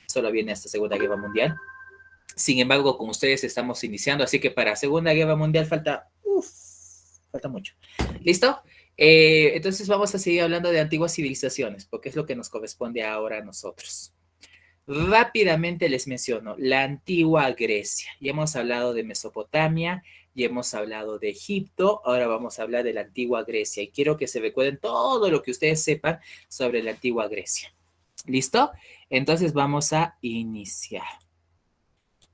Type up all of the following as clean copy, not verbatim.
solo viene hasta Segunda Guerra Mundial. Sin embargo, con ustedes estamos iniciando, así que para Segunda Guerra Mundial falta mucho. ¿Listo? Entonces vamos a seguir hablando de antiguas civilizaciones, porque es lo que nos corresponde ahora a nosotros. Rápidamente les menciono la antigua Grecia. Ya hemos hablado de Mesopotamia, ya hemos hablado de Egipto, ahora vamos a hablar de la antigua Grecia y quiero que se recuerden todo lo que ustedes sepan sobre la antigua Grecia. ¿Listo? Entonces vamos a iniciar.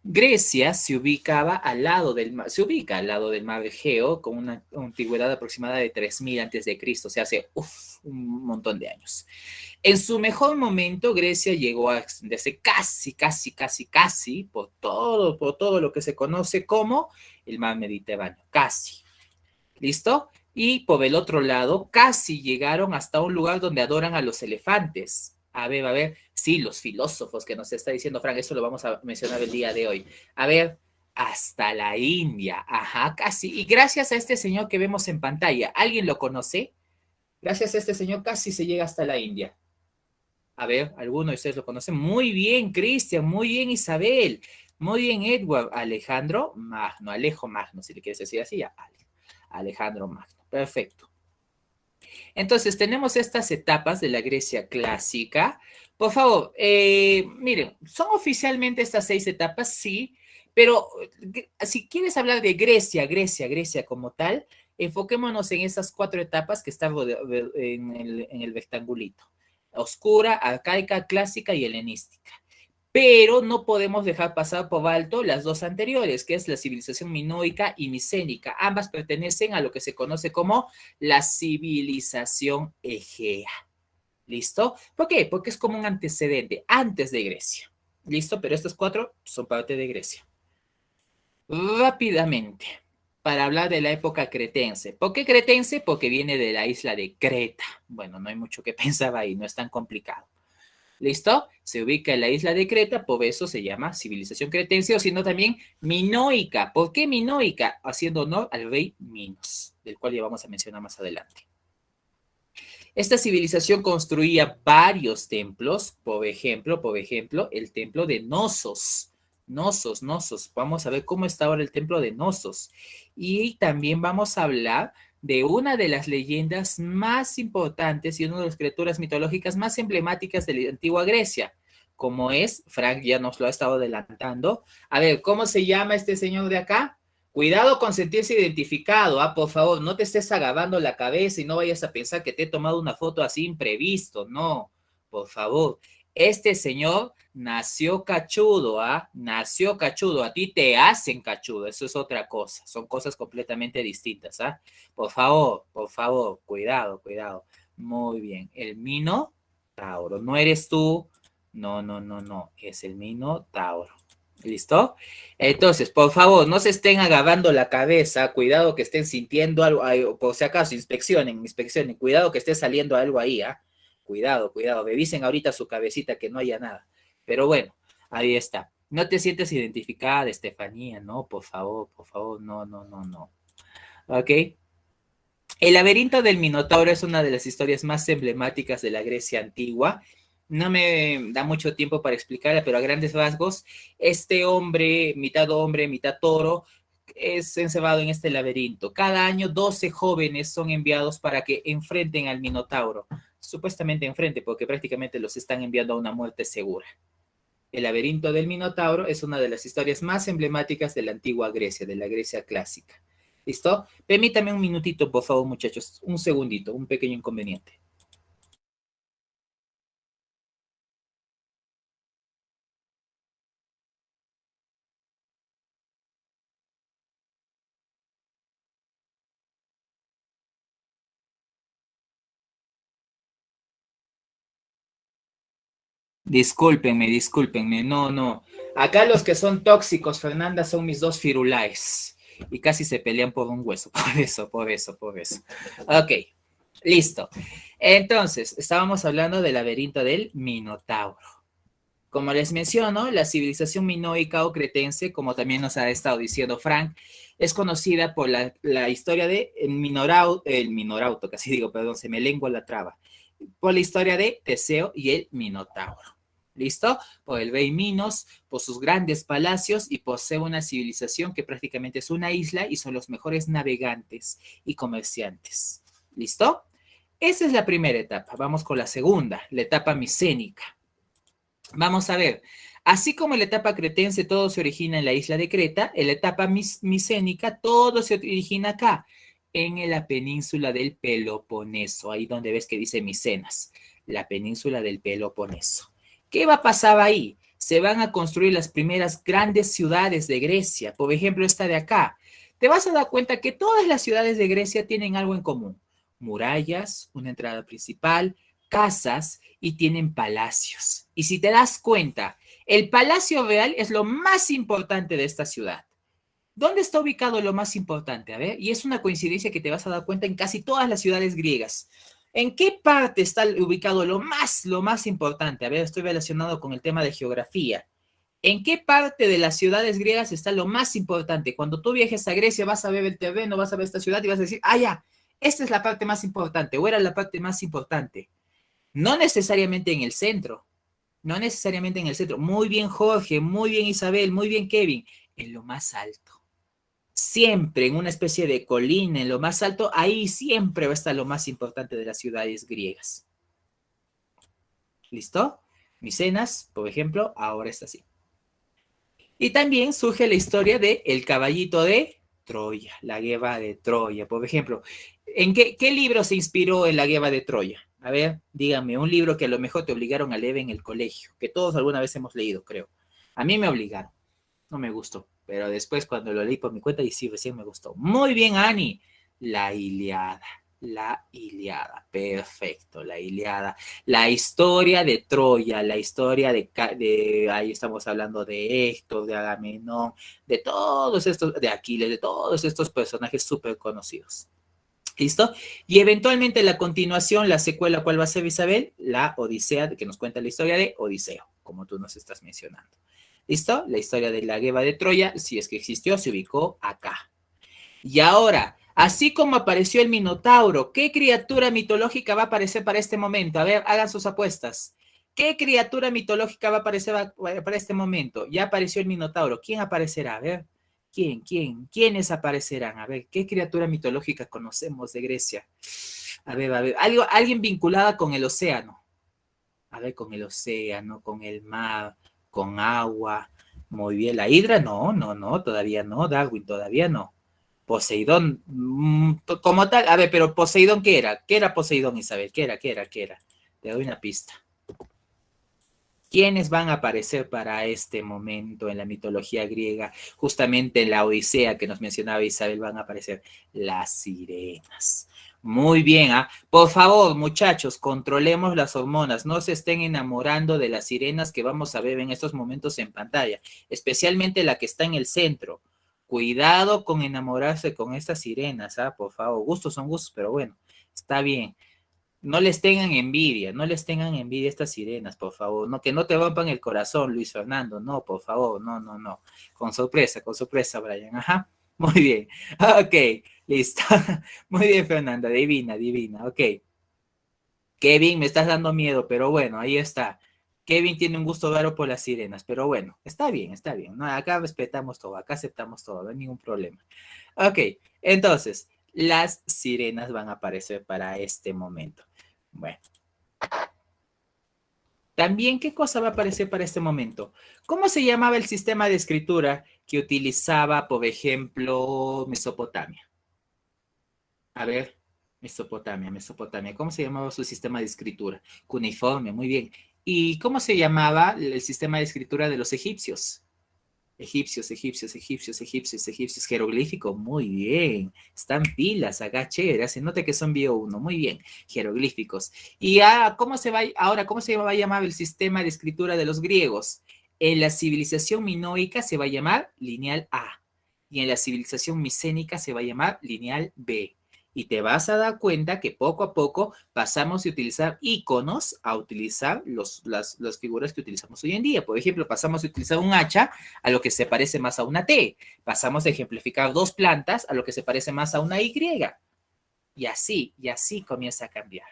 Grecia se ubicaba al lado del mar, se ubica al lado del mar Egeo con una antigüedad aproximada de 3000 antes de Cristo, o sea, hace un montón de años. En su mejor momento, Grecia llegó a extenderse casi por todo lo que se conoce como el mar Mediterráneo, casi. ¿Listo? Y por el otro lado, casi llegaron hasta un lugar donde adoran a los elefantes. A ver, sí, los filósofos que nos está diciendo Frank, eso lo vamos a mencionar el día de hoy. A ver, hasta la India, ajá, casi. Y gracias a este señor que vemos en pantalla, ¿alguien lo conoce? Gracias a este señor casi se llega hasta la India. A ver, ¿alguno de ustedes lo conoce? Muy bien, Cristian, muy bien, Isabel, muy bien, Edward, Alejandro Magno, Alejo Magno, si le quieres decir así, ya, Alejandro Magno, perfecto. Entonces, tenemos estas etapas de la Grecia clásica. Por favor, miren, son oficialmente estas 6 etapas, sí, pero si quieres hablar de Grecia como tal, enfoquémonos en esas 4 etapas que están en el rectangulito. Oscura, arcaica, clásica y helenística. Pero no podemos dejar pasar por alto las 2 anteriores, que es la civilización minoica y micénica. Ambas pertenecen a lo que se conoce como la civilización egea. ¿Listo? ¿Por qué? Porque es como un antecedente antes de Grecia. ¿Listo? Pero estas 4 son parte de Grecia. Rápidamente, para hablar de la época cretense. ¿Por qué cretense? Porque viene de la isla de Creta. Bueno, no hay mucho que pensar ahí, no es tan complicado. ¿Listo? Se ubica en la isla de Creta, por eso se llama civilización cretense, o sino también minoica. ¿Por qué minoica? Haciendo honor al rey Minos, del cual ya vamos a mencionar más adelante. Esta civilización construía varios templos, por ejemplo, el templo de Knossos. Knossos. Vamos a ver cómo está ahora el templo de Knossos. Y también vamos a hablar de una de las leyendas más importantes y una de las criaturas mitológicas más emblemáticas de la antigua Grecia, como es, Frank ya nos lo ha estado adelantando. A ver, ¿cómo se llama este señor de acá? Cuidado con sentirse identificado, por favor, no te estés agarrando la cabeza y no vayas a pensar que te he tomado una foto así imprevisto, no, por favor. Este señor nació cachudo, nació cachudo, a ti te hacen cachudo, eso es otra cosa, son cosas completamente distintas, Por favor, cuidado. Muy bien, el Minotauro, no eres tú, no, es el Minotauro. ¿Listo? Entonces, por favor, no se estén agarrando la cabeza, cuidado que estén sintiendo algo, por si acaso, inspeccionen, cuidado que esté saliendo algo ahí, Cuidado, revisen ahorita su cabecita que no haya nada. Pero bueno, ahí está. No te sientes identificada, Estefanía, no, por favor, no. ¿Ok? El laberinto del Minotauro es una de las historias más emblemáticas de la Grecia antigua. No me da mucho tiempo para explicarla, pero a grandes rasgos, este hombre, mitad toro, es encerrado en este laberinto. Cada año 12 jóvenes son enviados para que enfrenten al Minotauro. Supuestamente enfrente, porque prácticamente los están enviando a una muerte segura. El laberinto del Minotauro es una de las historias más emblemáticas de la antigua Grecia, de la Grecia clásica. ¿Listo? Permítame un minutito, por favor, muchachos. Un segundito, un pequeño inconveniente. Discúlpenme, no. Acá los que son tóxicos, Fernanda, son mis 2 firulaes. Y casi se pelean por un hueso. Por eso. Ok, listo. Entonces, estábamos hablando del laberinto del Minotauro. Como les menciono, la civilización minoica o cretense, como también nos ha estado diciendo Frank, es conocida por la historia de Minorauto, casi digo, perdón, se me lengua la traba, por la historia de Teseo y el Minotauro. ¿Listo? Por el rey Minos, por sus grandes palacios y posee una civilización que prácticamente es una isla y son los mejores navegantes y comerciantes. ¿Listo? Esa es la primera etapa. Vamos con la segunda, la etapa micénica. Vamos a ver, así como en la etapa cretense todo se origina en la isla de Creta, en la etapa micénica todo se origina acá, en la península del Peloponeso, ahí donde ves que dice Micenas, la península del Peloponeso. ¿Qué va a pasar ahí? Se van a construir las primeras grandes ciudades de Grecia, por ejemplo esta de acá. Te vas a dar cuenta que todas las ciudades de Grecia tienen algo en común, murallas, una entrada principal, casas y tienen palacios. Y si te das cuenta, el Palacio Real es lo más importante de esta ciudad. ¿Dónde está ubicado lo más importante? A ver, y es una coincidencia que te vas a dar cuenta en casi todas las ciudades griegas. ¿En qué parte está ubicado lo más importante? A ver, estoy relacionado con el tema de geografía. ¿En qué parte de las ciudades griegas está lo más importante? Cuando tú viajes a Grecia vas a ver el terreno, vas a ver esta ciudad y vas a decir, ah, ya, esta es la parte más importante o era la parte más importante. No necesariamente en el centro, no necesariamente en el centro. Muy bien Jorge, muy bien Isabel, muy bien Kevin, en lo más alto. Siempre en una especie de colina, en lo más alto, ahí siempre va a estar lo más importante de las ciudades griegas. ¿Listo? Micenas, por ejemplo, ahora está así. Y también surge la historia de El caballito de Troya, la guerra de Troya. Por ejemplo, ¿en qué libro se inspiró en la guerra de Troya? A ver, dígame, un libro que a lo mejor te obligaron a leer en el colegio, que todos alguna vez hemos leído, creo. A mí me obligaron, no me gustó, pero después cuando lo leí por mi cuenta y sí, recién me gustó. Muy bien, Ani, la Iliada. La Iliada, perfecto, la Iliada. La historia de Troya, la historia ahí estamos hablando de Héctor, de Agamenón, de todos estos, de Aquiles, de todos estos personajes súper conocidos. ¿Listo? Y eventualmente la continuación, la secuela, ¿cuál va a ser, Isabel? La Odisea, que nos cuenta la historia de Odiseo, como tú nos estás mencionando. ¿Listo? La historia de la guerra de Troya, si es que existió, se ubicó acá. Y ahora, así como apareció el Minotauro, ¿qué criatura mitológica va a aparecer para este momento? A ver, hagan sus apuestas. ¿Qué criatura mitológica va a aparecer para este momento? Ya apareció el Minotauro. ¿Quién aparecerá? A ver, ¿quiénes aparecerán? A ver, ¿qué criatura mitológica conocemos de Grecia? A ver, alguien vinculada con el océano. A ver, con el océano, con el mar, con agua. Muy bien, la hidra, no, todavía no, Darwin, todavía no. Poseidón, como tal, a ver, pero Poseidón, ¿qué era? ¿Qué era Poseidón, Isabel? ¿Qué era? Te doy una pista. ¿Quiénes van a aparecer para este momento en la mitología griega? Justamente en la Odisea que nos mencionaba Isabel van a aparecer las sirenas. Muy bien, ¿ah? Por favor, muchachos, controlemos las hormonas. No se estén enamorando de las sirenas que vamos a ver en estos momentos en pantalla, especialmente la que está en el centro. Cuidado con enamorarse con estas sirenas, ¿ah? Por favor, gustos son gustos, pero bueno, está bien. No les tengan envidia, no les tengan envidia a estas sirenas, por favor. No, que no te rompan el corazón, Luis Fernando. No, por favor, no. Con sorpresa, Brian. Ajá. Muy bien. Ok, listo. Muy bien, Fernanda. Divina. Ok. Kevin, me estás dando miedo, pero bueno, ahí está. Kevin tiene un gusto raro por las sirenas, pero bueno, está bien. No, acá respetamos todo, acá aceptamos todo, no hay ningún problema. Ok, entonces, las sirenas van a aparecer para este momento. Bueno, también, ¿qué cosa va a aparecer para este momento? ¿Cómo se llamaba el sistema de escritura que utilizaba, por ejemplo, Mesopotamia? A ver, Mesopotamia. ¿Cómo se llamaba su sistema de escritura? Cuneiforme, muy bien. ¿Y cómo se llamaba el sistema de escritura de los egipcios? Egipcios, jeroglífico, muy bien. Están pilas acá, chévere. Se nota que son bio 1, muy bien. Jeroglíficos. ¿Y cómo se va a llamar el sistema de escritura de los griegos? En la civilización minoica se va a llamar lineal A. Y en la civilización micénica se va a llamar lineal B. Y te vas a dar cuenta que poco a poco pasamos de utilizar iconos a utilizar las figuras que utilizamos hoy en día. Por ejemplo, pasamos de utilizar un hacha a lo que se parece más a una T. Pasamos de ejemplificar dos plantas a lo que se parece más a una Y. Y así comienza a cambiar.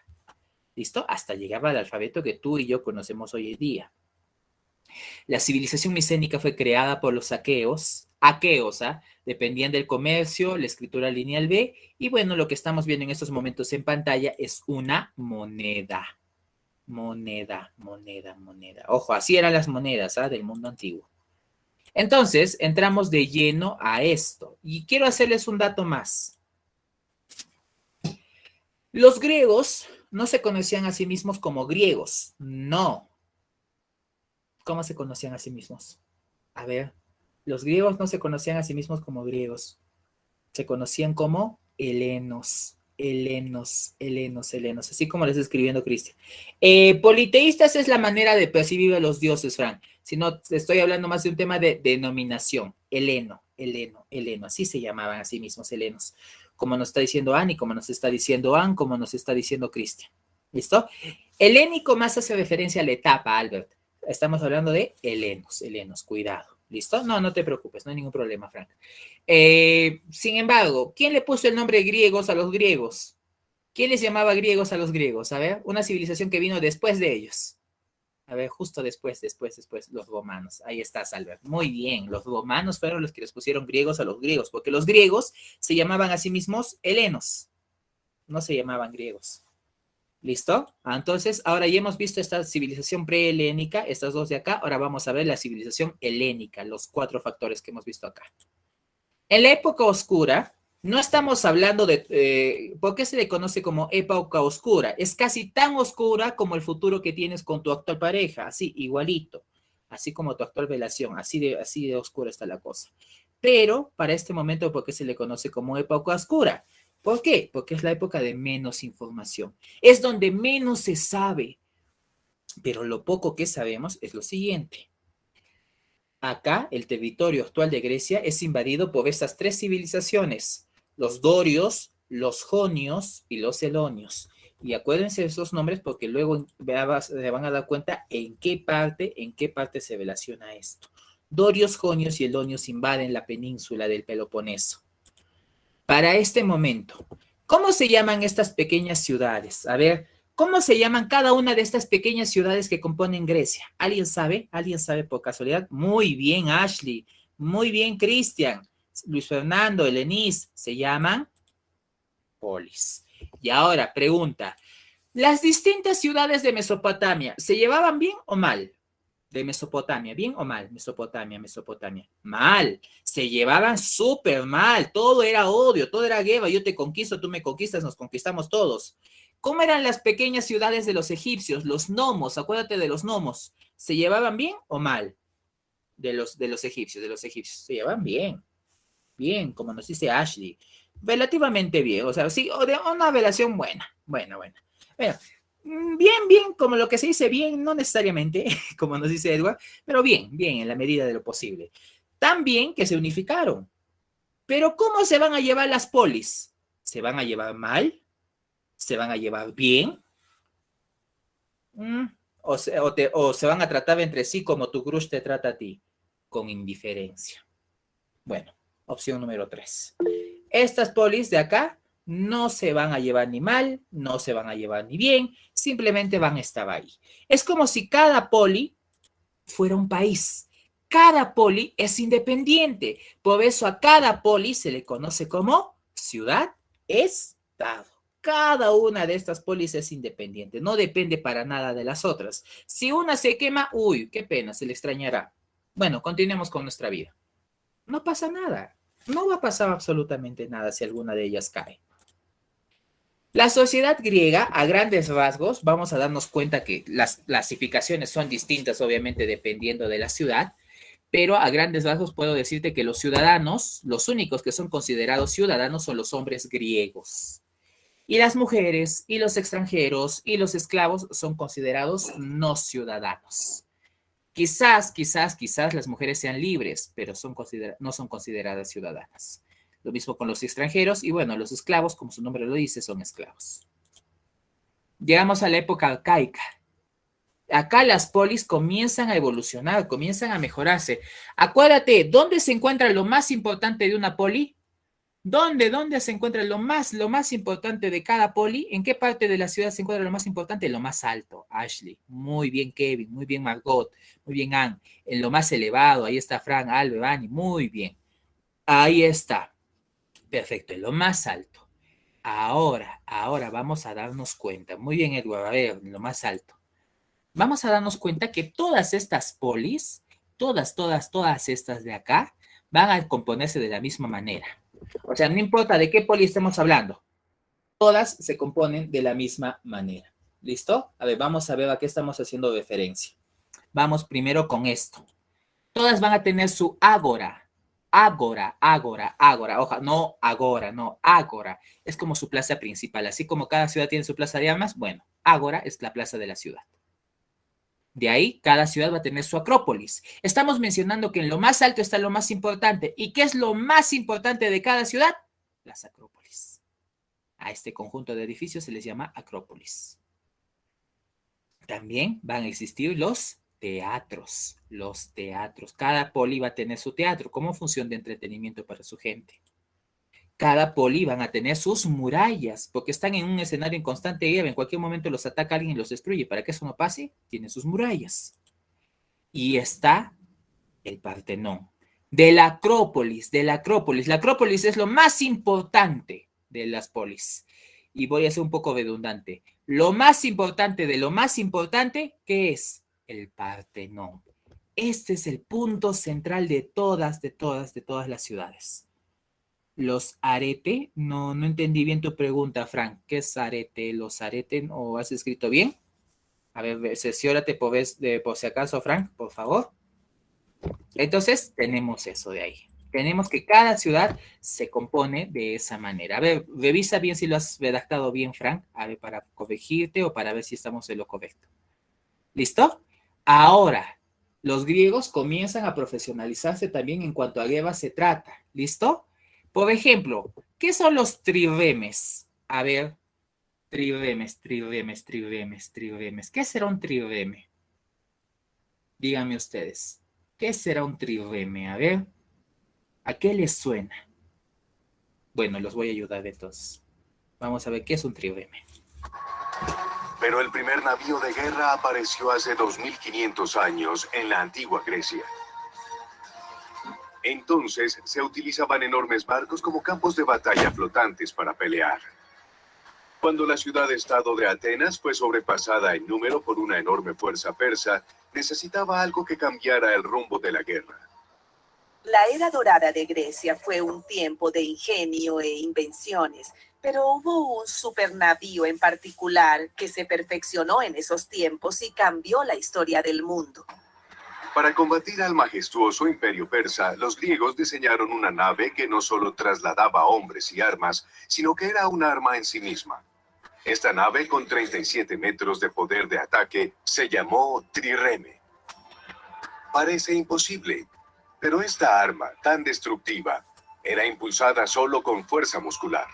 ¿Listo? Hasta llegar al alfabeto que tú y yo conocemos hoy en día. La civilización micénica fue creada por los aqueos, dependían del comercio, la escritura lineal B, y bueno, lo que estamos viendo en estos momentos en pantalla es una moneda. Moneda. Ojo, así eran las monedas del mundo antiguo. Entonces, entramos de lleno a esto. Y quiero hacerles un dato más. Los griegos no se conocían a sí mismos como griegos. No. ¿Cómo se conocían a sí mismos? A ver, los griegos no se conocían a sí mismos como griegos. Se conocían como helenos. Así como les estoy escribiendo Cristian. Politeístas es la manera de percibir a los dioses, Frank. Si no, estoy hablando más de un tema de denominación. Heleno. Así se llamaban a sí mismos, helenos. Como nos está diciendo Annie, como nos está diciendo Anne, como nos está diciendo Cristian. ¿Listo? Helénico más hace referencia a la etapa, Albert. Estamos hablando de helenos, cuidado. ¿Listo? No te preocupes, no hay ningún problema, Frank. Sin embargo, ¿quién le puso el nombre griegos a los griegos? ¿Quién les llamaba griegos a los griegos? A ver, una civilización que vino después de ellos. A ver, justo después, los romanos. Ahí estás, Albert. Muy bien, los romanos fueron los que les pusieron griegos a los griegos, porque los griegos se llamaban a sí mismos helenos, no se llamaban griegos. ¿Listo? Entonces, ahora ya hemos visto esta civilización prehelénica, estas dos de acá, ahora vamos a ver la civilización helénica, los 4 factores que hemos visto acá. En la época oscura, no estamos hablando de, ¿por qué se le conoce como época oscura? Es casi tan oscura como el futuro que tienes con tu actual pareja, así, igualito, así como tu actual relación, así de oscura está la cosa. Pero, para este momento, ¿por qué se le conoce como época oscura? ¿Por qué? Porque es la época de menos información. Es donde menos se sabe. Pero lo poco que sabemos es lo siguiente. Acá, el territorio actual de Grecia es invadido por estas 3 civilizaciones. Los dorios, los jonios y los elonios. Y acuérdense de esos nombres porque luego se van a dar cuenta en qué parte se relaciona esto. Dorios, jonios y elonios invaden la península del Peloponeso. Para este momento, ¿cómo se llaman estas pequeñas ciudades? A ver, ¿cómo se llaman cada una de estas pequeñas ciudades que componen Grecia? ¿Alguien sabe? ¿Alguien sabe por casualidad? Muy bien, Ashley. Muy bien, Cristian. Luis Fernando, Elenis, se llaman polis. Y ahora, pregunta, ¿las distintas ciudades de Mesopotamia se llevaban bien o mal? De Mesopotamia, ¿bien o mal? Mesopotamia. Mal. Se llevaban súper mal. Todo era odio, todo era guerra. Yo te conquisto, tú me conquistas, nos conquistamos todos. ¿Cómo eran las pequeñas ciudades de los egipcios? Los gnomos, acuérdate de los gnomos. ¿Se llevaban bien o mal? De los egipcios. Se llevaban bien. Bien, como nos dice Ashley. Relativamente bien. O sea, sí, de una relación buena. Bueno. Bien, como lo que se dice bien, no necesariamente, como nos dice Edward, pero bien, en la medida de lo posible. Tan bien que se unificaron. Pero ¿cómo se van a llevar las polis? ¿Se van a llevar mal? ¿Se van a llevar bien? ¿O se van a tratar entre sí como tu crush te trata a ti? Con indiferencia. Bueno, opción número 3. Estas polis de acá no se van a llevar ni mal, no se van a llevar ni bien, simplemente van a estar ahí. Es como si cada poli fuera un país. Cada poli es independiente. Por eso a cada poli se le conoce como ciudad-estado. Cada una de estas polis es independiente, no depende para nada de las otras. Si una se quema, uy, qué pena, se le extrañará. Bueno, continuemos con nuestra vida. No pasa nada. No va a pasar absolutamente nada si alguna de ellas cae. La sociedad griega, a grandes rasgos, vamos a darnos cuenta que las clasificaciones son distintas, obviamente, dependiendo de la ciudad, pero a grandes rasgos puedo decirte que los ciudadanos, los únicos que son considerados ciudadanos son los hombres griegos. Y las mujeres, y los extranjeros, y los esclavos son considerados no ciudadanos. Quizás las mujeres sean libres, pero no son consideradas ciudadanas. Lo mismo con los extranjeros y bueno, los esclavos, como su nombre lo dice, son esclavos. Llegamos a la época arcaica. Acá las polis comienzan a evolucionar, comienzan a mejorarse. Acuérdate, ¿dónde se encuentra lo más importante de una poli? ¿Dónde se encuentra lo más importante de cada poli? ¿En qué parte de la ciudad se encuentra lo más importante? Lo más alto, Ashley. Muy bien, Kevin. Muy bien, Margot. Muy bien, Ann. En lo más elevado, ahí está Frank, Albe, Bani. Muy bien. Ahí está. Perfecto, en lo más alto. Ahora vamos a darnos cuenta. Muy bien, Edward. A ver, en lo más alto. Vamos a darnos cuenta que todas estas polis, todas estas de acá, van a componerse de la misma manera. O sea, no importa de qué poli estemos hablando, todas se componen de la misma manera. ¿Listo? A ver, vamos a ver a qué estamos haciendo referencia. Vamos primero con esto. Todas van a tener su ágora. Ágora. Oja, no agora, no, ágora. Es como su plaza principal. Así como cada ciudad tiene su plaza de armas, bueno, ágora es la plaza de la ciudad. De ahí, cada ciudad va a tener su acrópolis. Estamos mencionando que en lo más alto está lo más importante. ¿Y qué es lo más importante de cada ciudad? Las acrópolis. A este conjunto de edificios se les llama acrópolis. También van a existir los teatros. Los teatros. Cada poli va a tener su teatro como función de entretenimiento para su gente. Cada poli van a tener sus murallas, porque están en un escenario en constante guerra. En cualquier momento los ataca alguien y los destruye. Para que eso no pase, tienen sus murallas. Y está el Partenón. De la Acrópolis. La Acrópolis es lo más importante de las polis. Y voy a ser un poco redundante. Lo más importante de lo más importante, ¿qué es? El Partenón. Este es el punto central de todas las ciudades. Los arete, no entendí bien tu pregunta, Frank. ¿Qué es arete? ¿Los arete o has escrito bien? A ver, cerciórate por si acaso, Frank, por favor. Entonces, tenemos eso de ahí. Tenemos que cada ciudad se compone de esa manera. A ver, revisa bien si lo has redactado bien, Frank, a ver, para corregirte o para ver si estamos en lo correcto. ¿Listo? Ahora, los griegos comienzan a profesionalizarse también en cuanto a guerra se trata. ¿Listo? Por ejemplo, ¿qué son los triremes? A ver, triremes. ¿Qué será un trireme? Díganme ustedes. ¿Qué será un trireme? A ver, ¿a qué les suena? Bueno, los voy a ayudar entonces. Vamos a ver qué es un trireme. Pero el primer navío de guerra apareció hace 2500 años en la antigua Grecia. Entonces se utilizaban enormes barcos como campos de batalla flotantes para pelear. Cuando la ciudad-estado de Atenas fue sobrepasada en número por una enorme fuerza persa, necesitaba algo que cambiara el rumbo de la guerra. La era dorada de Grecia fue un tiempo de ingenio e invenciones, pero hubo un supernavío en particular que se perfeccionó en esos tiempos y cambió la historia del mundo. Para combatir al majestuoso imperio persa, los griegos diseñaron una nave que no solo trasladaba hombres y armas, sino que era un arma en sí misma. Esta nave, con 37 metros de poder de ataque, se llamó trireme. Parece imposible, pero esta arma, tan destructiva, era impulsada solo con fuerza muscular.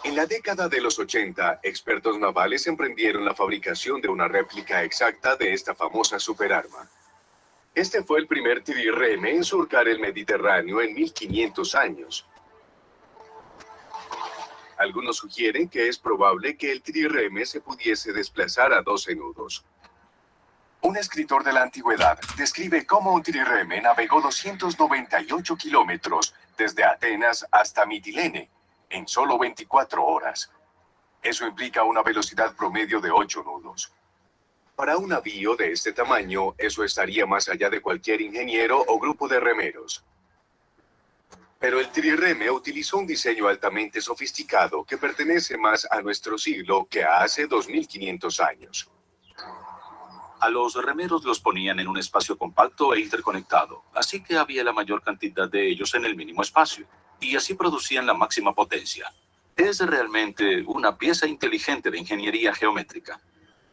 En la década de los 80, expertos navales emprendieron la fabricación de una réplica exacta de esta famosa superarma. Este fue el primer trireme en surcar el Mediterráneo en 1500 años. Algunos sugieren que es probable que el trireme se pudiese desplazar a 12 nudos. Un escritor de la antigüedad describe cómo un trireme navegó 298 kilómetros desde Atenas hasta Mitilene en solo 24 horas. Eso implica una velocidad promedio de 8 nudos. Para un navío de este tamaño, eso estaría más allá de cualquier ingeniero o grupo de remeros. Pero el trireme utilizó un diseño altamente sofisticado que pertenece más a nuestro siglo que a hace 2500 años. A los remeros los ponían en un espacio compacto e interconectado, así que había la mayor cantidad de ellos en el mínimo espacio, y así producían la máxima potencia. Es realmente una pieza inteligente de ingeniería geométrica.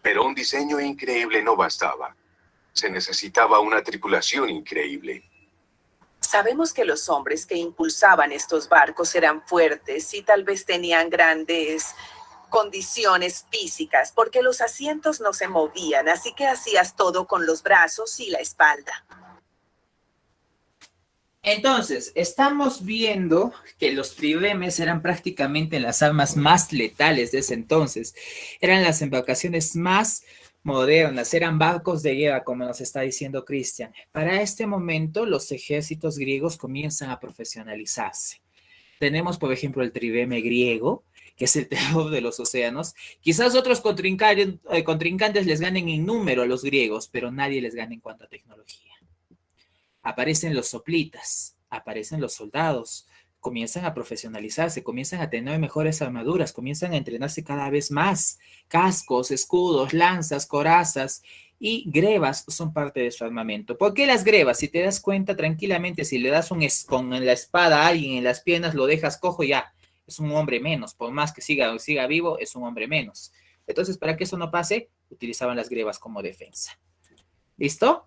Pero un diseño increíble no bastaba. Se necesitaba una tripulación increíble. Sabemos que los hombres que impulsaban estos barcos eran fuertes y tal vez tenían grandes condiciones físicas, porque los asientos no se movían, así que hacías todo con los brazos y la espalda. Entonces, estamos viendo que los triremes eran prácticamente las armas más letales de ese entonces. Eran las embarcaciones más modernas, eran barcos de guerra, como nos está diciendo Cristian. Para este momento, los ejércitos griegos comienzan a profesionalizarse. Tenemos, por ejemplo, el trireme griego, que es el terror de los océanos. Quizás otros contrincantes les ganen en número a los griegos, pero nadie les gana en cuanto a tecnología. Aparecen los soplitas, aparecen los soldados, comienzan a profesionalizarse, comienzan a tener mejores armaduras, comienzan a entrenarse cada vez más. Cascos, escudos, lanzas, corazas y grebas son parte de su armamento. ¿Por qué las grebas? Si te das cuenta tranquilamente, si le das con la espada a alguien en las piernas, lo dejas cojo, ya es un hombre menos. Por más que siga vivo, es un hombre menos. Entonces, para que eso no pase, utilizaban las grebas como defensa. ¿Listo?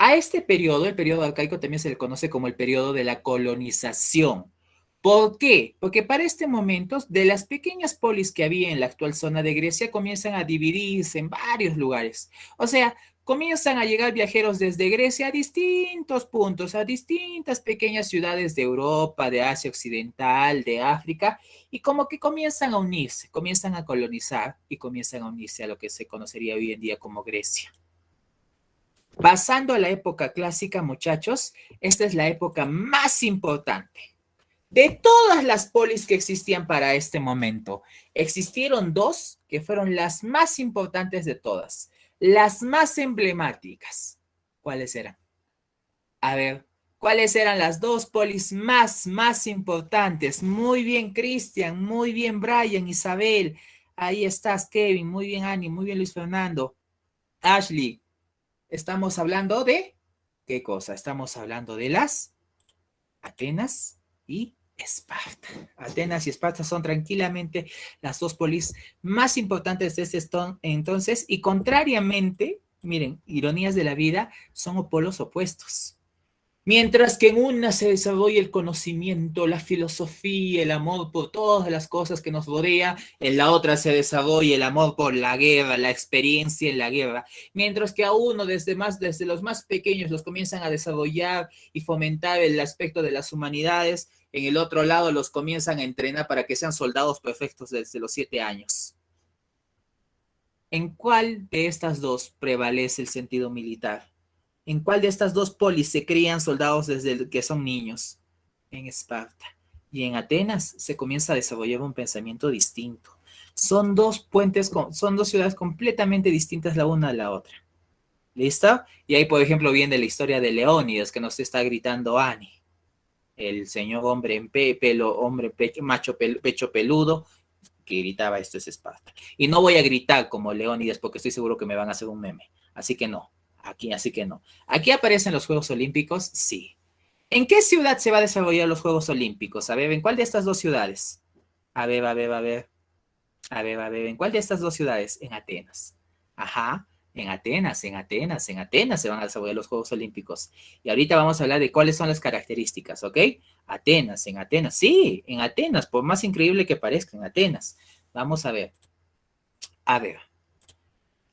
A este periodo, el periodo arcaico, también se le conoce como el periodo de la colonización. ¿Por qué? Porque para este momento, de las pequeñas polis que había en la actual zona de Grecia, comienzan a dividirse en varios lugares. O sea, comienzan a llegar viajeros desde Grecia a distintos puntos, a distintas pequeñas ciudades de Europa, de Asia Occidental, de África, y como que comienzan a unirse, comienzan a colonizar y comienzan a unirse a lo que se conocería hoy en día como Grecia. Pasando a la época clásica, muchachos, esta es la época más importante. De todas las polis que existían para este momento, existieron dos que fueron las más importantes de todas, las más emblemáticas. ¿Cuáles eran? A ver, ¿cuáles eran las dos polis más importantes? Muy bien, Cristian, muy bien, Brian, Isabel. Ahí estás, Kevin, muy bien, Annie, muy bien, Luis Fernando. Ashley. Estamos hablando de, ¿qué cosa? Estamos hablando de las Atenas y Esparta. Atenas y Esparta son tranquilamente las dos polis más importantes de este entonces y contrariamente, miren, ironías de la vida, son polos opuestos. Mientras que en una se desarrolla el conocimiento, la filosofía, el amor por todas las cosas que nos rodean, en la otra se desarrolla el amor por la guerra, la experiencia en la guerra. Mientras que a uno desde los más pequeños los comienzan a desarrollar y fomentar el aspecto de las humanidades, en el otro lado los comienzan a entrenar para que sean soldados perfectos desde los 7 años. ¿En cuál de estas dos prevalece el sentido militar? ¿En cuál de estas dos polis se crían soldados desde que son niños? En Esparta. Y en Atenas se comienza a desarrollar un pensamiento distinto. Son dos ciudades completamente distintas la una a la otra. ¿Listo? Y ahí, por ejemplo, viene la historia de Leónidas, que nos está gritando Annie. El señor hombre en pecho peludo, que gritaba esto es Esparta. Y no voy a gritar como Leónidas porque estoy seguro que me van a hacer un meme. Así que no. Así que no. ¿Aquí aparecen los Juegos Olímpicos? Sí. ¿En qué ciudad se va a desarrollar los Juegos Olímpicos? A ver, ¿en cuál de estas dos ciudades? A ver, ¿en cuál de estas dos ciudades? En Atenas. Ajá, en Atenas se van a desarrollar los Juegos Olímpicos. Y ahorita vamos a hablar de cuáles son las características, ¿ok? En Atenas, sí, en Atenas, por más increíble que parezca, en Atenas. Vamos a ver.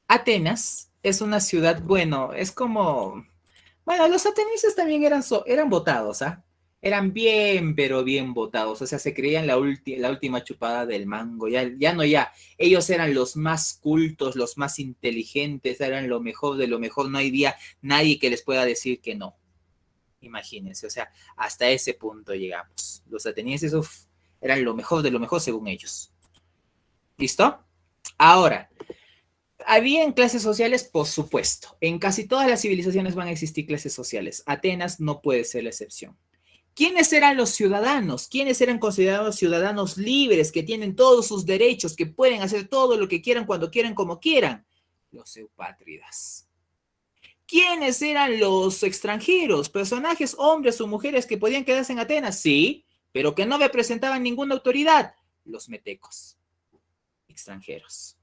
Atenas es una ciudad, bueno, es como, bueno, los atenienses también eran votados, ¿ah? Eran bien, pero bien votados, o sea, se creían la última chupada del mango, ya, ellos eran los más cultos, los más inteligentes, eran lo mejor de lo mejor, no había nadie que les pueda decir que no, imagínense, o sea, hasta ese punto llegamos, los atenienses, eran lo mejor de lo mejor según ellos. ¿Listo? Ahora, ¿habían clases sociales? Por supuesto. En casi todas las civilizaciones van a existir clases sociales. Atenas no puede ser la excepción. ¿Quiénes eran los ciudadanos? ¿Quiénes eran considerados ciudadanos libres, que tienen todos sus derechos, que pueden hacer todo lo que quieran, cuando quieran, como quieran? Los eupátridas. ¿Quiénes eran los extranjeros? Personajes, hombres o mujeres que podían quedarse en Atenas, sí, pero que no representaban ninguna autoridad. Los metecos. Extranjeros.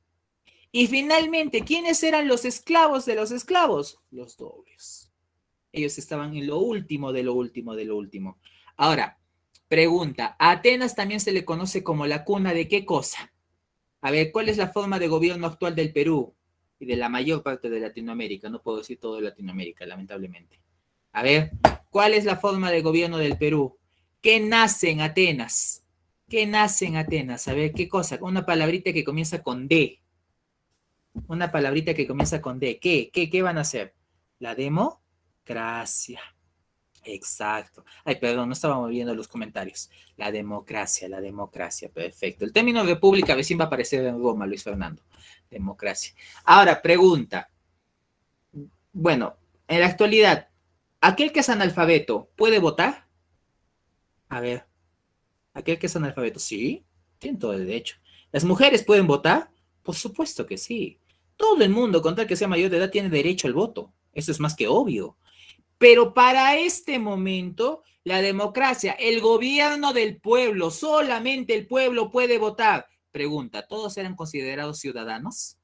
Y finalmente, ¿quiénes eran los esclavos de los esclavos? Los dobles. Ellos estaban en lo último de lo último de lo último. Ahora, pregunta, ¿a Atenas también se le conoce como la cuna de qué cosa? A ver, ¿cuál es la forma de gobierno actual del Perú y de la mayor parte de Latinoamérica? No puedo decir todo de Latinoamérica, lamentablemente. A ver, ¿Cuál es la forma de gobierno del Perú? ¿Qué nace en Atenas? ¿Qué nace en Atenas? A ver, ¿qué cosa? Una palabrita que comienza con D. Una palabrita que comienza con D. ¿Qué van a hacer? La democracia. Exacto. Ay, perdón, no estábamos viendo los comentarios. La democracia, perfecto. El término república recién va a aparecer en Roma, Luis Fernando. Democracia. Ahora, pregunta. Bueno, en la actualidad, ¿aquel que es analfabeto puede votar? A ver, aquel que es analfabeto, sí, tiene todo el derecho. ¿Las mujeres pueden votar? Por supuesto que sí. Todo el mundo, con tal que sea mayor de edad, tiene derecho al voto. Eso es más que obvio. Pero para este momento, la democracia, el gobierno del pueblo, solamente el pueblo puede votar. Pregunta, ¿todos eran considerados ciudadanos?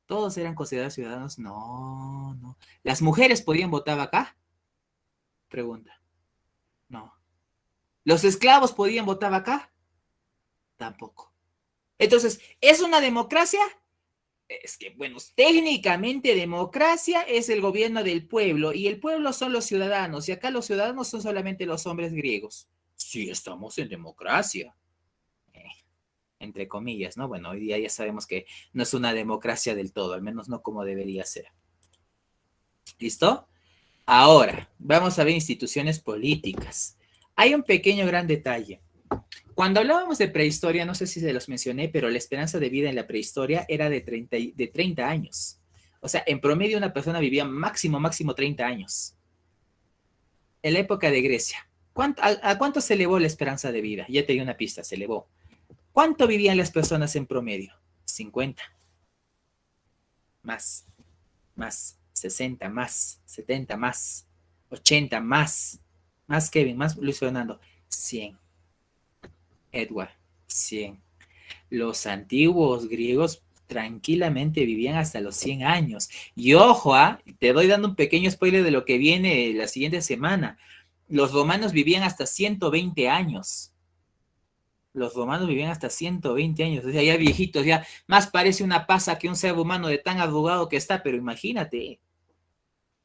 ¿Todos eran considerados ciudadanos? No, no. ¿Las mujeres podían votar acá? Pregunta. No. ¿Los esclavos podían votar acá? Tampoco. Entonces, ¿es una democracia? Es que, bueno, técnicamente democracia es el gobierno del pueblo y el pueblo son los ciudadanos y acá los ciudadanos son solamente los hombres griegos. Sí, estamos en democracia. Entre comillas, ¿no? Bueno, hoy día ya sabemos que no es una democracia del todo, al menos no como debería ser. ¿Listo? Ahora, vamos a ver instituciones políticas. Hay un pequeño gran detalle. Cuando hablábamos de prehistoria, no sé si se los mencioné, pero la esperanza de vida en la prehistoria era de 30 años. O sea, en promedio una persona vivía máximo 30 años. En la época de Grecia, ¿a cuánto se elevó la esperanza de vida? Ya te di una pista, se elevó. ¿Cuánto vivían las personas en promedio? 50. Más, 60, más, 70, más, 80, más Kevin, más Luis Fernando, 100. Edward, 100. Los antiguos griegos tranquilamente vivían hasta los 100 años. Y ojo, te doy dando un pequeño spoiler de lo que viene la siguiente semana. Los romanos vivían hasta 120 años. Los romanos vivían hasta 120 años. O sea, ya viejitos, ya más parece una pasa que un ser humano de tan arrugado que está, pero imagínate.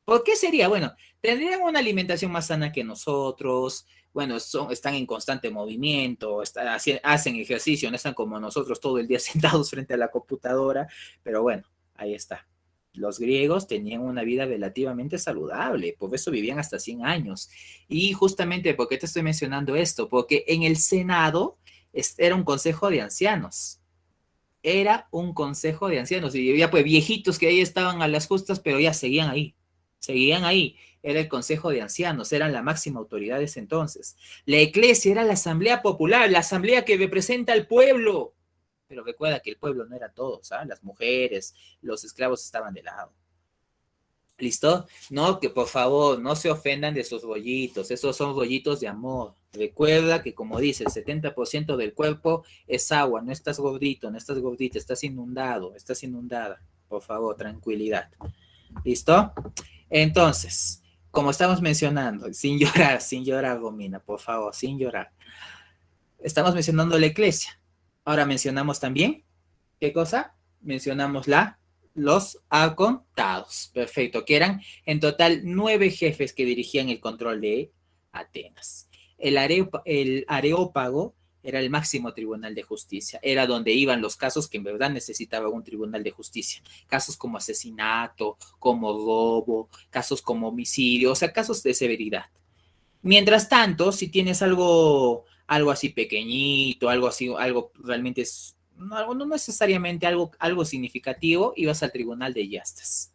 ¿Por qué sería? Bueno, tendrían una alimentación más sana que nosotros. Bueno, están en constante movimiento, hacen ejercicio, no están como nosotros todo el día sentados frente a la computadora, pero bueno, ahí está. Los griegos tenían una vida relativamente saludable, por eso vivían hasta 100 años. Y justamente, ¿por qué te estoy mencionando esto? Porque en el Senado era un consejo de ancianos. Era un consejo de ancianos, y ya pues viejitos que ahí estaban a las justas, pero ya seguían ahí. Seguían ahí. Era el Consejo de Ancianos, eran la máxima autoridad de ese entonces. La Iglesia era la Asamblea Popular, la asamblea que representa al pueblo. Pero recuerda que el pueblo no era todos, ¿ah? Las mujeres, los esclavos estaban de lado. ¿Listo? No, que por favor, no se ofendan de sus rollitos, esos son rollitos de amor. Recuerda que, como dice, el 70% del cuerpo es agua, no estás gordito, no estás gordita, estás inundado, estás inundada. Por favor, tranquilidad. ¿Listo? Entonces, como estamos mencionando, sin llorar, Romina, por favor, sin llorar. Estamos mencionando la iglesia. Ahora mencionamos también, ¿qué cosa? Mencionamos los arcontados. Perfecto, que eran en total 9 jefes que dirigían el control de Atenas. El Areópago era el máximo tribunal de justicia, era donde iban los casos que en verdad necesitaban un tribunal de justicia, casos como asesinato, como robo, casos como homicidio, o sea, casos de severidad. Mientras tanto, si tienes algo así pequeñito, algo así, algo realmente no necesariamente algo significativo, ibas al tribunal de Yastas.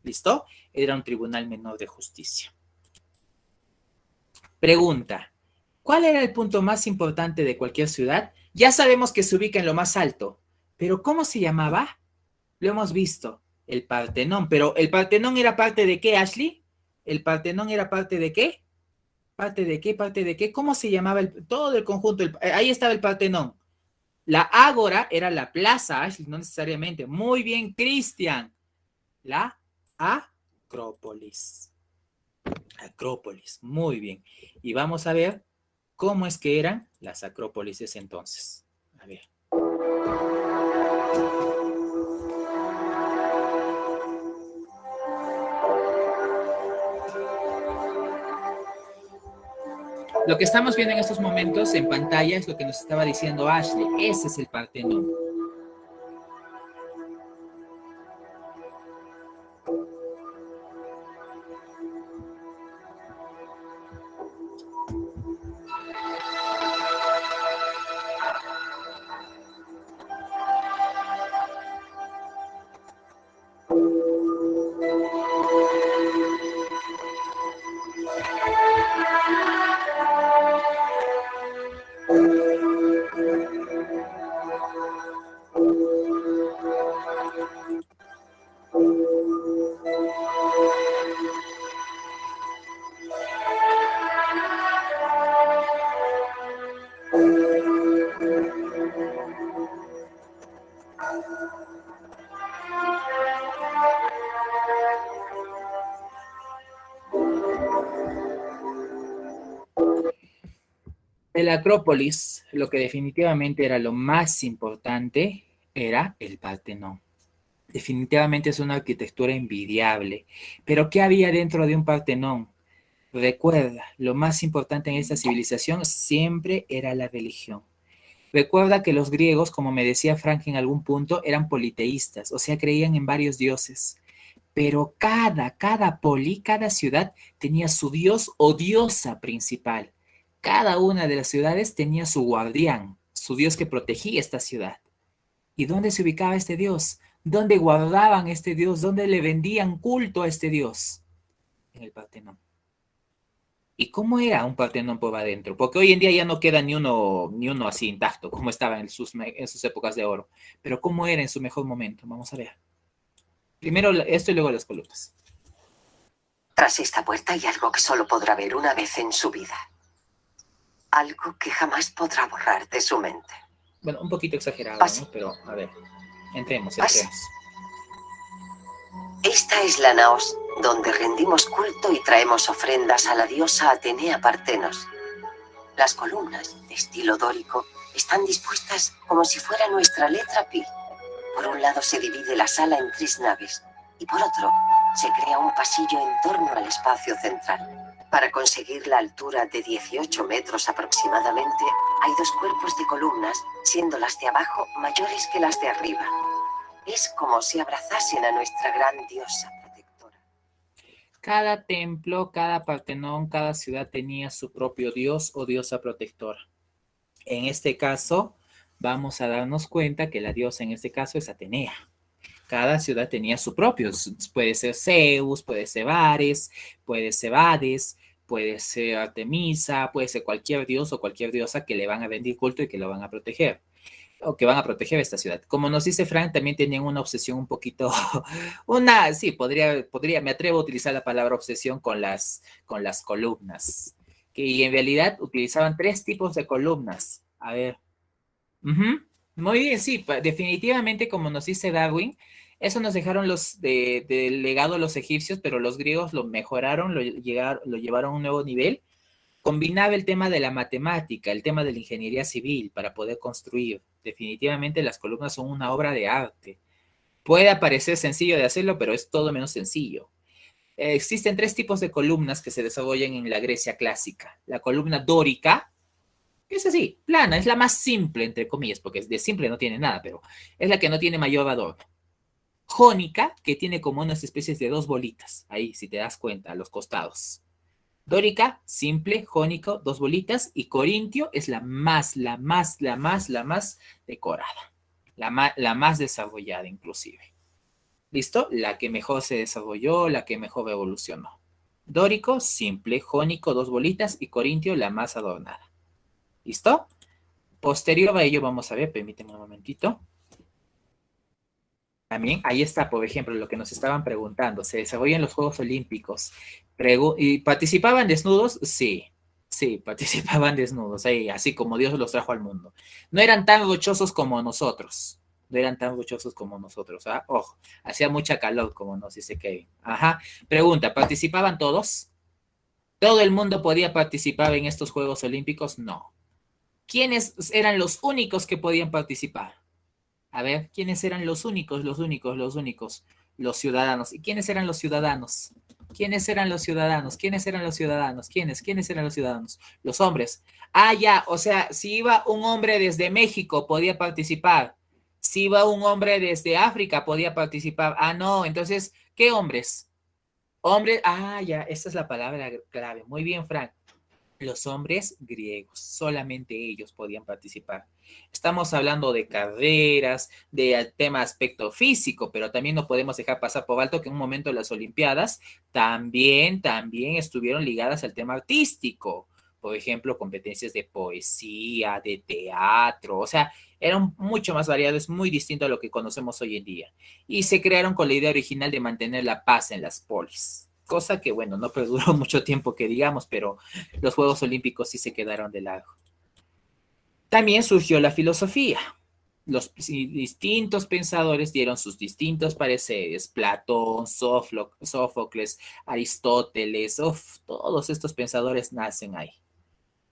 ¿Listo? Era un tribunal menor de justicia. Pregunta. ¿Cuál era el punto más importante de cualquier ciudad? Ya sabemos que se ubica en lo más alto, pero ¿cómo se llamaba? Lo hemos visto, el Partenón. Pero ¿el Partenón era parte de qué, Ashley? ¿El Partenón era parte de qué? ¿Parte de qué? ¿Parte de qué? ¿Cómo se llamaba todo el conjunto? Ahí estaba el Partenón. La Ágora era la plaza, Ashley, no necesariamente. Muy bien, Cristian. La Acrópolis. Acrópolis, muy bien. Y vamos a ver cómo es que eran las acrópolis entonces. A ver. Lo que estamos viendo en estos momentos en pantalla es lo que nos estaba diciendo Ashley. Ese es el Partenón. El Acrópolis, lo que definitivamente era lo más importante, era el Partenón. Definitivamente es una arquitectura envidiable. Pero ¿qué había dentro de un Partenón? Recuerda, lo más importante en esta civilización siempre era la religión. Recuerda que los griegos, como me decía Frank en algún punto, eran politeístas, o sea, creían en varios dioses. Pero cada ciudad tenía su dios o diosa principal. Cada una de las ciudades tenía su guardián, su dios que protegía esta ciudad. ¿Y dónde se ubicaba este dios? ¿Dónde guardaban este dios? ¿Dónde le vendían culto a este dios? En el Partenón. ¿Y cómo era un Partenón por adentro? Porque hoy en día ya no queda ni uno así intacto, como estaba en sus épocas de oro. Pero ¿cómo era en su mejor momento? Vamos a ver. Primero esto y luego las columnas. Tras esta puerta hay algo que solo podrá ver una vez en su vida. Algo que jamás podrá borrar de su mente. Bueno, un poquito exagerado, ¿no? Pero, a ver, entremos. Esta es la Naos, donde rendimos culto y traemos ofrendas a la diosa Atenea Partenos. Las columnas, de estilo dórico, están dispuestas como si fuera nuestra letra pi. Por un lado se divide la sala en 3 naves, y por otro se crea un pasillo en torno al espacio central. Para conseguir la altura de 18 metros aproximadamente, hay 2 cuerpos de columnas, siendo las de abajo mayores que las de arriba. Es como si abrazasen a nuestra gran diosa protectora. Cada templo, cada Partenón, cada ciudad tenía su propio dios o diosa protectora. En este caso, vamos a darnos cuenta que la diosa en este caso es Atenea. Cada ciudad tenía su propio. Puede ser Zeus, puede ser Ares, puede ser Hades, puede ser Artemisa, puede ser cualquier dios o cualquier diosa que le van a rendir culto y que lo van a proteger. O que van a proteger esta ciudad. Como nos dice Frank, también tenían una obsesión un poquito, sí, podría, me atrevo a utilizar la palabra obsesión con las columnas. Que en realidad utilizaban 3 tipos de columnas. A ver. Muy bien, sí, definitivamente, como nos dice Darwin, eso nos dejaron de legado los egipcios, pero los griegos lo mejoraron, lo llevaron a un nuevo nivel. Combinaba el tema de la matemática, el tema de la ingeniería civil para poder construir. Definitivamente las columnas son una obra de arte. Puede parecer sencillo de hacerlo, pero es todo menos sencillo. Existen 3 tipos de columnas que se desarrollan en la Grecia clásica. La columna dórica, que es así, plana, es la más simple, entre comillas, porque de simple no tiene nada, pero es la que no tiene mayor adorno. Jónica, que tiene como unas especies de 2 bolitas, ahí, si te das cuenta, a los costados. Dórica, simple, jónico, 2 bolitas, y corintio es la más decorada, la más desarrollada inclusive. ¿Listo? La que mejor se desarrolló, la que mejor evolucionó. Dórico, simple, jónico, 2 bolitas, y corintio, la más adornada. ¿Listo? Posterior a ello, vamos a ver, permíteme un momentito. También, ahí está, por ejemplo, lo que nos estaban preguntando. ¿Se desarrollan los Juegos Olímpicos? ¿Y participaban desnudos? Sí, participaban desnudos, ahí, así como Dios los trajo al mundo. No eran tan rochosos como nosotros. ¿Ah? Ojo, hacía mucha calor, como nos dice Kevin. Ajá. Pregunta, ¿participaban todos? ¿Todo el mundo podía participar en estos Juegos Olímpicos? No. ¿Quiénes eran los únicos que podían participar? A ver, ¿quiénes eran los únicos? Los ciudadanos. ¿Y quiénes eran los ciudadanos? ¿Quiénes eran los ciudadanos? ¿Quiénes eran los ciudadanos? ¿Quiénes eran los ciudadanos? Los hombres. Ah, ya, o sea, si iba un hombre desde México, podía participar. Si iba un hombre desde África, podía participar. Ah, no, entonces, ¿qué hombres? Hombres, ah, ya, esa es la palabra clave. Muy bien, Frank. Los hombres griegos, solamente ellos podían participar. Estamos hablando de carreras, de tema aspecto físico, pero también no podemos dejar pasar por alto que en un momento las Olimpiadas también estuvieron ligadas al tema artístico. Por ejemplo, competencias de poesía, de teatro, o sea, eran mucho más variados, muy distinto a lo que conocemos hoy en día. Y se crearon con la idea original de mantener la paz en las polis. Cosa que, bueno, no perduró mucho tiempo que digamos, pero los Juegos Olímpicos sí se quedaron de lado. También surgió la filosofía. Los distintos pensadores dieron sus distintos pareceres. Platón, Sófocles, Aristóteles, todos estos pensadores nacen ahí.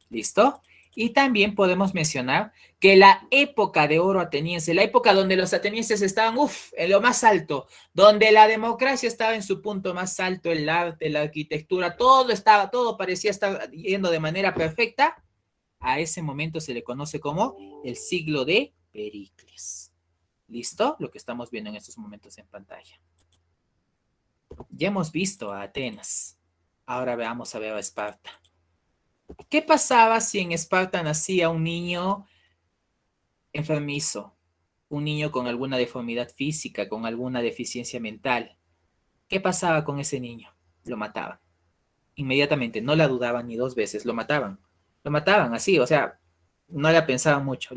¿Listo? Y también podemos mencionar que la época de oro ateniense, la época donde los atenienses estaban, en lo más alto, donde la democracia estaba en su punto más alto, el arte, la arquitectura, todo parecía estar yendo de manera perfecta, a ese momento se le conoce como el siglo de Pericles. ¿Listo? Lo que estamos viendo en estos momentos en pantalla. Ya hemos visto a Atenas. Ahora veamos a ver a Esparta. ¿Qué pasaba si en Esparta nacía un niño enfermizo, un niño con alguna deformidad física, con alguna deficiencia mental? ¿Qué pasaba con ese niño? Lo mataban. Inmediatamente, no la dudaban ni dos veces, lo mataban. Lo mataban así, o sea, no la pensaban mucho.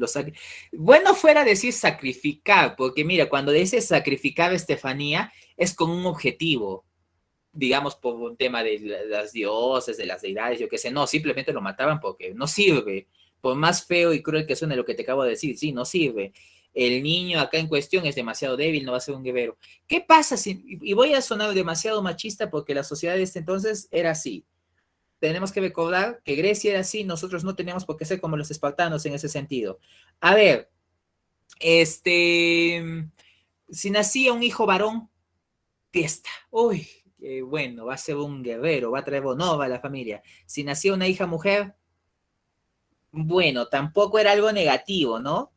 Bueno, fuera decir sacrificar, porque mira, cuando dice sacrificar a Estefanía, es con un objetivo. Digamos, por un tema de las dioses, de las deidades, yo qué sé, no, simplemente lo mataban porque no sirve. Por más feo y cruel que suene lo que te acabo de decir, sí, no sirve. El niño acá en cuestión es demasiado débil, no va a ser un guerrero. ¿Qué pasa si, y voy a sonar demasiado machista porque la sociedad de este entonces era así? Tenemos que recordar que Grecia era así, nosotros no teníamos por qué ser como los espartanos en ese sentido. A ver, si nacía un hijo varón, fiesta. Uy, bueno, va a ser un guerrero, va a traer bonova a la familia. Si nacía una hija mujer, bueno, tampoco era algo negativo, ¿no?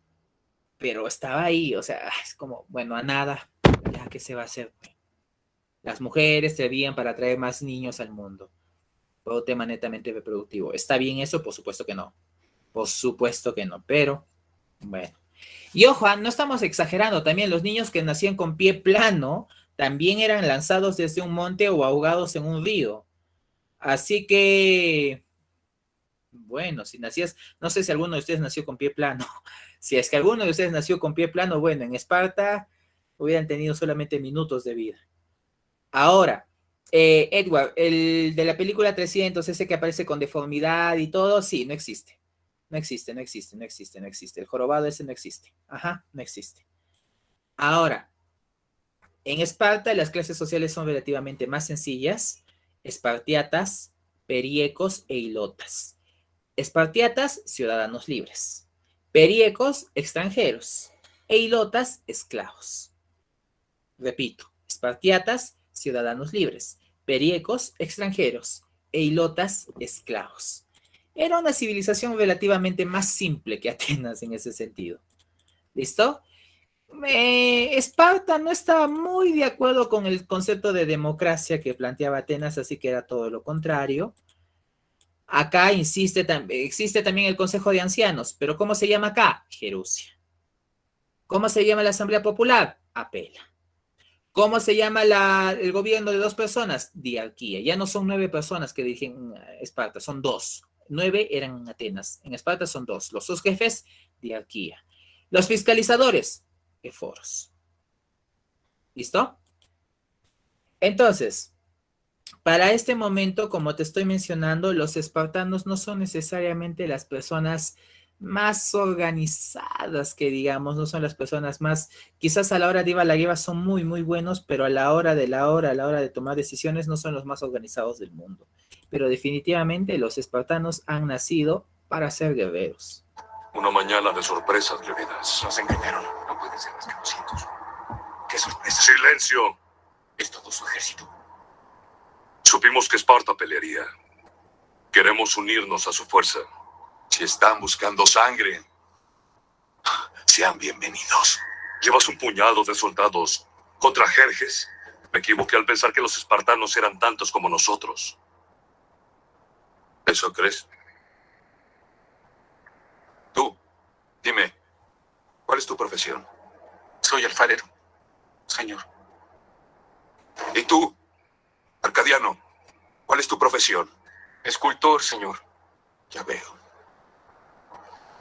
Pero estaba ahí, o sea, es como, bueno, a nada, ya que se va a hacer. Las mujeres servían para traer más niños al mundo, por un tema netamente reproductivo. ¿Está bien eso? Por supuesto que no. Por supuesto que no, pero bueno. Y ojo, no estamos exagerando, también los niños que nacían con pie plano también eran lanzados desde un monte o ahogados en un río. Así que, bueno, si nacías, no sé si alguno de ustedes nació con pie plano. Si es que alguno de ustedes nació con pie plano, bueno, en Esparta hubieran tenido solamente minutos de vida. Ahora, Edward, el de la película 300, ese que aparece con deformidad y todo, sí, no existe. No existe. El jorobado ese no existe. Ajá, no existe. Ahora, en Esparta las clases sociales son relativamente más sencillas. Espartiatas, periecos e ilotas. Espartiatas, ciudadanos libres. Periecos, extranjeros. E ilotas, esclavos. Repito, espartiatas, ciudadanos libres. Periecos, extranjeros. E ilotas, esclavos. Era una civilización relativamente más simple que Atenas en ese sentido. ¿Listo? Esparta no estaba muy de acuerdo con el concepto de democracia que planteaba Atenas, así que era todo lo contrario. Acá existe también el Consejo de Ancianos, pero ¿cómo se llama acá? Jerusia. ¿Cómo se llama la Asamblea Popular? Apela. ¿Cómo se llama el gobierno de 2 personas? Diarquía. Ya no son 9 personas que dirigen Esparta, son 2. 9 eran en Atenas. En Esparta son 2. Los 2 jefes, diarquía. Los fiscalizadores, eforos. ¿Listo? Entonces, para este momento, como te estoy mencionando, los espartanos no son necesariamente las personas más organizadas que digamos, no son las personas más, quizás a la hora de ir a la guerra son muy, muy buenos, pero a la hora de tomar decisiones no son los más organizados del mundo. Pero definitivamente los espartanos han nacido para ser guerreros. Una mañana de sorpresas, Leonidas. Nos engañaron. No pueden ser más que 200. ¡Qué sorpresa! ¡Silencio! Es todo su ejército. Supimos que Esparta pelearía. Queremos unirnos a su fuerza. Si están buscando sangre, sean bienvenidos. Llevas un puñado de soldados contra Jerjes. Me equivoqué al pensar que los espartanos eran tantos como nosotros. ¿Eso crees? Tú, dime, ¿cuál es tu profesión? Soy alfarero, señor. ¿Y tú, Arcadiano, cuál es tu profesión? Escultor, señor. Ya veo.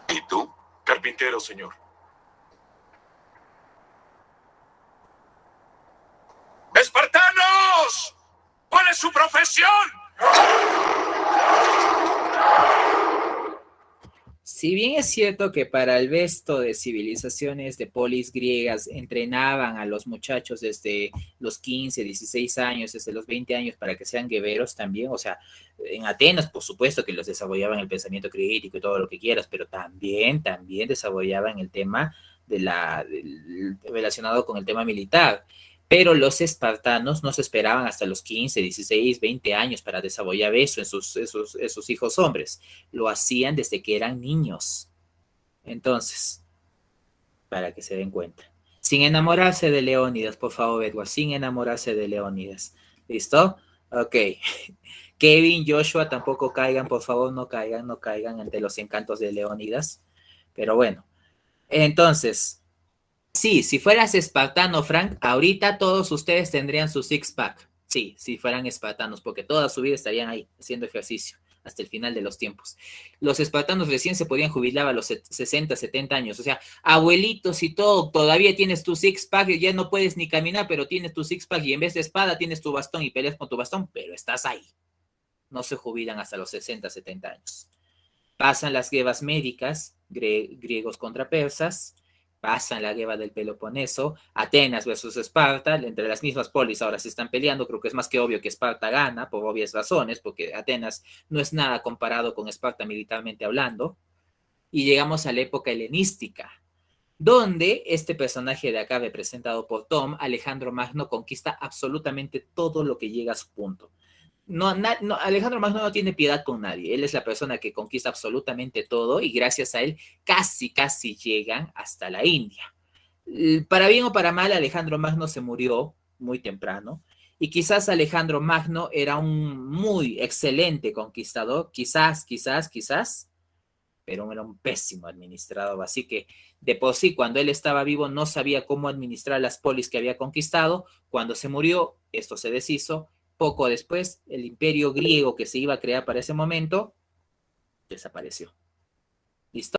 ¿Y tú? Carpintero, señor. ¡Espartanos! ¿Cuál es su profesión? Si bien es cierto que para el resto de civilizaciones de polis griegas entrenaban a los muchachos desde los 15, 16 años, desde los 20 años para que sean guerreros también, o sea, en Atenas por supuesto que los desarrollaban el pensamiento crítico y todo lo que quieras, pero también desarrollaban el tema relacionado con el tema militar. Pero los espartanos no se esperaban hasta los 15, 16, 20 años para desarrollar eso en sus hijos hombres. Lo hacían desde que eran niños. Entonces, para que se den cuenta. Sin enamorarse de Leónidas, por favor, Edward, sin enamorarse de Leónidas. ¿Listo? Ok. Kevin, Joshua, tampoco caigan, por favor, no caigan ante los encantos de Leónidas. Pero bueno, entonces... Sí, si fueras espartano, Frank, ahorita todos ustedes tendrían su six-pack. Sí, si fueran espartanos, porque toda su vida estarían ahí haciendo ejercicio hasta el final de los tiempos. Los espartanos recién se podían jubilar a los 60, 70 años. O sea, abuelitos y todo, todavía tienes tu six-pack, ya no puedes ni caminar, pero tienes tu six-pack y en vez de espada tienes tu bastón y peleas con tu bastón, pero estás ahí. No se jubilan hasta los 60, 70 años. Pasan las guerras médicas, griegos contra persas, pasan la guerra del Peloponeso, Atenas versus Esparta, entre las mismas polis ahora se están peleando, creo que es más que obvio que Esparta gana, por obvias razones, porque Atenas no es nada comparado con Esparta militarmente hablando, y llegamos a la época helenística, donde este personaje de acá representado por Tom, Alejandro Magno, conquista absolutamente todo lo que llega a su punto. No, Alejandro Magno no tiene piedad con nadie. Él es la persona que conquista absolutamente todo y gracias a él casi llegan hasta la India. Para bien o para mal, Alejandro Magno se murió muy temprano y quizás Alejandro Magno era un muy excelente conquistador, quizás, pero era un pésimo administrador. Así que de por sí, cuando él estaba vivo, no sabía cómo administrar las polis que había conquistado. Cuando se murió, esto se deshizo. Poco después, el imperio griego que se iba a crear para ese momento desapareció. ¿Listo?